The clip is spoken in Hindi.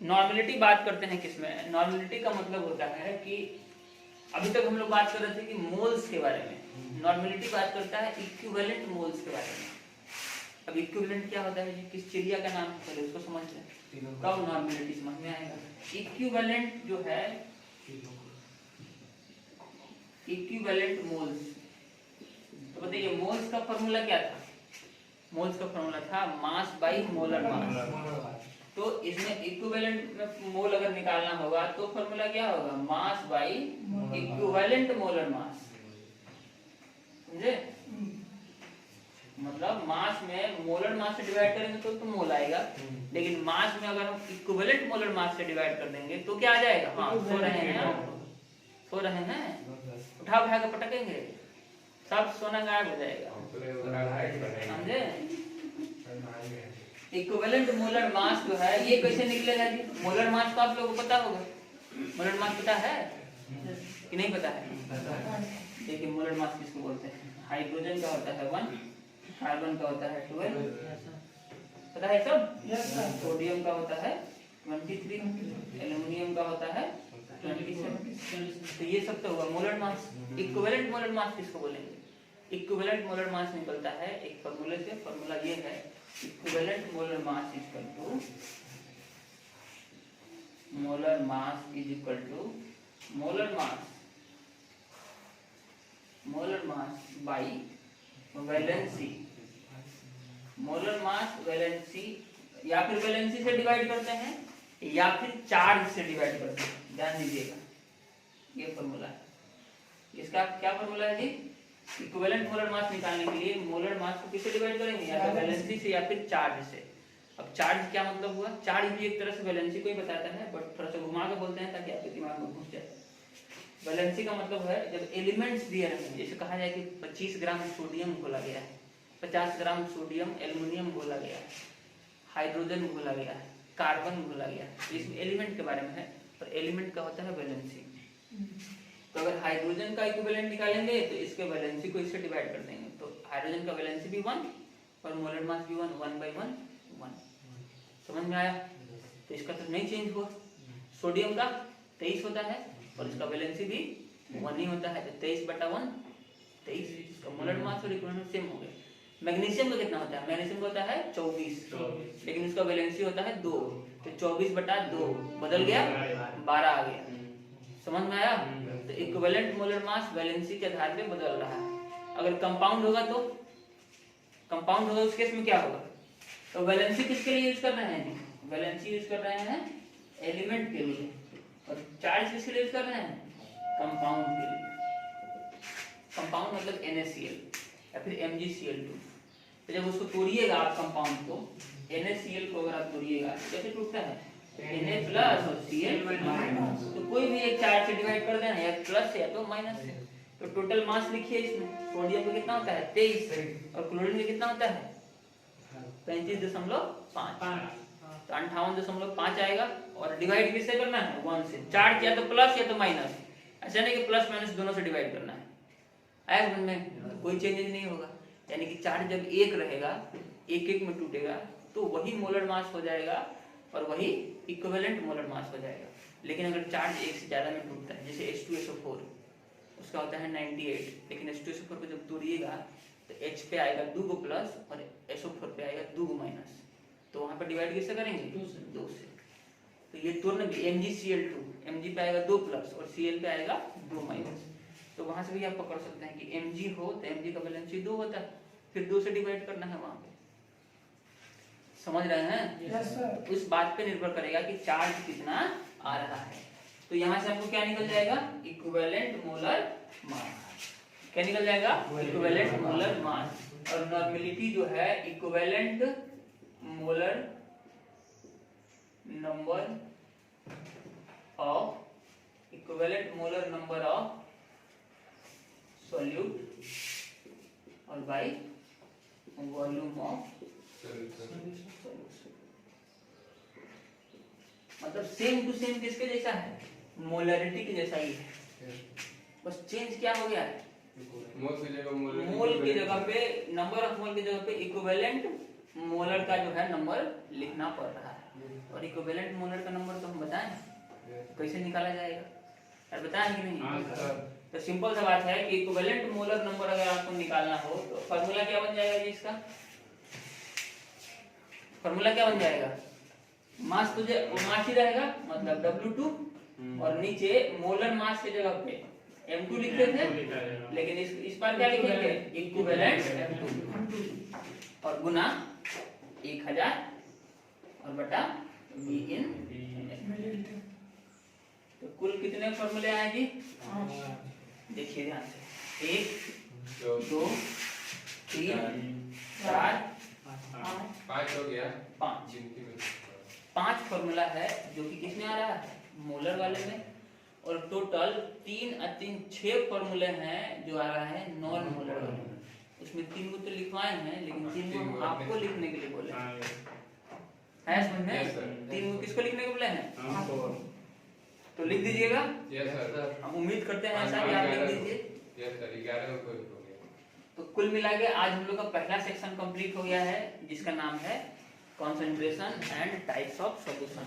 नॉर्मेलिटी बात करते हैं किसमें? नॉर्मेलिटी का मतलब होता है कि अभी तक हम लोग बात कर रहे थे कि मोल्स के बारे में। नॉर्मेलिटी बात करता है इक्विवेलेंट मोल्स के बारे में। अब इक्विवेलेंट क्या होता है जी? किस चिड़िया का नाम है, पहले उसको समझ लें, तब नॉर्मेलिटी समझ में आएगा। इक्विवेलेंट जो है, इक्विवेलेंट मोल्स, तो बताइए मोल्स का फॉर्मूला क्या था? मोल्स का फॉर्मूला था मास बाई मोलर मास। तो इसमें इक्विवेलेंट में मोल अगर निकालना होगा तो फॉर्मूला क्या होगा? मास बाई इक्विवेलेंट मोलर मास। समझे? मतलब मास में मोलर मास से डिवाइड करेंगे तो मोल आएगा, लेकिन मास में अगर हम इक्विवेलेंट मोलर मास से डिवाइड कर देंगे तो क्या आ जाएगा? हाँ, सो रहे हैं, सो रहे हैं, उठा उठा के पटकेंगे, सब सोना गायब हो जाएगा। समझे? इक्विवेलेंट मोलर मास जो है ये कैसे निकलेगा जी? मोलर मास तो आप लोगों को पता होगा। मोलर मास पता है कि नहीं पता है? देखिए मोलर मास किसको बोलते हैं? हाइड्रोजन का होता है 1, कार्बन का होता है 12, पता है सब? सोडियम का होता है 23, एल्युमिनियम का होता है 27। तो ये सब तो हुआ मोलर मास। इक्विवेलेंट मोलर मास किसको बोलेंगे? इक्विवेलेंट मोलर मास निकलता है एक फॉर्मूले से। फॉर्मूला ये है, equivalent molar mass equal to molar mass is equal to molar mass by valency. Molar mass valency, या फिर वैलेंसी से डिवाइड करते हैं या फिर चार्ज से डिवाइड करते हैं। ध्यान दीजिएगा, ये फॉर्मूला है। इसका क्या फॉर्मूला है जी? इक्विवेलेंट मोलर मास निकालने के लिए मोलर मास को किससे डिवाइड करेंगे? या तो वैलेंसी से या फिर चार्ज से। अब चार्ज क्या मतलब हुआ? चार्ज भी एक तरह से वैलेंसी को ही बताता है, बट थोड़ा सा घुमा के बोलते हैं ताकि आपके दिमाग में घुस जाए। वैलेंसी का मतलब है जब एलिमेंट्स दिए रहते हैं, जैसे कहा जाए कि 25 ग्राम सोडियम घोला गया है, 50 ग्राम सोडियम एल्युमिनियम घोला गया है, हाइड्रोजन घोला गया है, कार्बन घोला गया है। इसमें एलिमेंट के बारे में है, और एलिमेंट का होता है वैलेंसी। तो अगर हाइड्रोजन का इक्विवेलेंट निकालेंगे तो इसके वैलेंसी को इससे डिवाइड कर देंगे, तो हाइड्रोजन का वैलेंसी भी 1 और मोलर मास भी 1, 1/1 1। समझ में आया? तो इसका तो नहीं चेंज हुआ। सोडियम का 23 होता है और इसका वैलेंसी भी 1 ही होता है, तो 23/1 23। इसका मोलर मास और इक्विवेलेंट सेम हो गए। मैग्नीशियम का कितना होता है? मैग्नीशियम का होता है 24, लेकिन इसका वैलेंसी होता है 2, तो 24/2 बदल गया, 12 आ गया। समझ में आया? तो इक्विवेलेंट मोलर मास वैलेंसी के आधार पे बदल रहा है। अगर कंपाउंड होगा तो उस केस में क्या होगा? तो वैलेंसी किसके लिए यूज कर रहे हैं? वैलेंसी यूज कर रहे हैं एलिमेंट के लिए, और चार्ज किसके लिए यूज कर रहे हैं? कंपाउंड के लिए। कंपाउंड मतलब NaCl या फिर MgCl2। तो जब उसको तोड़िएगा आप कंपाउंड को, NaCl को अगर आप तोड़िएगा तो कैसे टूटता है? Na प्लस और Cl माइनस। तो कोई भी एक चार्ज से डिवाइड कर देना, या प्लस से या तो माइनस से। तो टोटल मास लिखिए इसमें। सोडियम का कितना होता है? 23, और क्लोरीन का कितना होता है? 35.5। तो 58.5 आएगा, और डिवाइड किससे करना है? 1 से। चार्ज या तो प्लस या तो माइनस, ऐसा नहीं कि प्लस माइनस दोनों से डिवाइड करना है। आया समझ में? तो कोई चेंजेस नहीं होगा। यानी कि चार्ज जब एक रहेगा, एक एक में टूटेगा, तो वही मोलर मास हो जाएगा और वही इक्विवेलेंट मोलर मास हो जाएगा। लेकिन अगर चार्ज एक से ज्यादा में टूटता है, जैसे H2SO4, उसका होता है 98, लेकिन H2SO4 को जब तोड़िएगा तो H पे आएगा 2 प्लस और SO4 पे आएगा 2 माइनस। तो वहां पर डिवाइड किससे करेंगे? 2 से। तो ये तोड़ने भी MgCl2, Mg पे आएगा 2 प्लस और Cl पे आएगा 2 माइनस। तो वहां से भी आप पकड़ सकते हैं कि Mg हो तो Mg का वैलेंसी 2 होता है, फिर 2 से डिवाइड करना है वहां पे। समझ रहे हैं? yes, तो उस बात पे निर्भर करेगा कि चार्ज कितना आ रहा है। तो यहाँ से हमको क्या निकल जाएगा? इक्विवेलेंट मोलर मास। क्या निकल जाएगा? इक्विवेलेंट मोलर मास। और नॉर्मेलिटी जो है equivalent molar number of solute और बाई वॉल्यूम ऑफ मतलब सेम टू सेम किसके जैसा है? मोलरिटी के जैसा ही है। बस चेंज क्या हो गया है? मोल की जगह पे, नंबर ऑफ मोल की जगह पे इक्विवेलेंट मोलर का जो है नंबर लिखना पड़ रहा है। और इक्विवेलेंट मोलर का नंबर तो हम बताएं कैसे निकाला जाएगा, यार बताएं कि नहीं? तो सिंपल सा बात है कि इक्विवेलेंट मोलर नंबर अगर आपको निकालना हो तो फॉर्मूला क्या बन जाएगा जी? इसका फॉर्मूला क्या बन जाएगा? मास तो मास ही रहेगा, मतलब W2 और नीचे मोलर मास की जगह पे M2 लिखते थे, लेकिन इस बार क्या लिखेंगे? इक्विवेलेंट M2 और गुना 1000 और बटा V इन। तो कुल कितने फॉर्मूले आए जी? देखिए ध्यान से, 1 2 3 4 5 हो गया, 5 फॉर्मूला है जो कि किसमें आ रहा है? मोलर वाले में। और टोटल 3 और 3 6 फॉर्मूले हैं जो आ रहा है नॉन मोलर वाले में। उसमें 3 को तो लिखवाए हैं, लेकिन 3 को हम आपको लिखने के लिए बोले हैं, समझ में? 3 को किसको लिखने को बोले हैं? तो लिख दीजिएगा। यस सर, हम उम्मीद करते हैं ऐसा कि आप लिख दीजिए। यस सर, 11 को हो गया। तो कुल मिला के आज हम लोग का पहला सेक्शन कंप्लीट हो गया है, जिसका नाम है concentration and types of solution.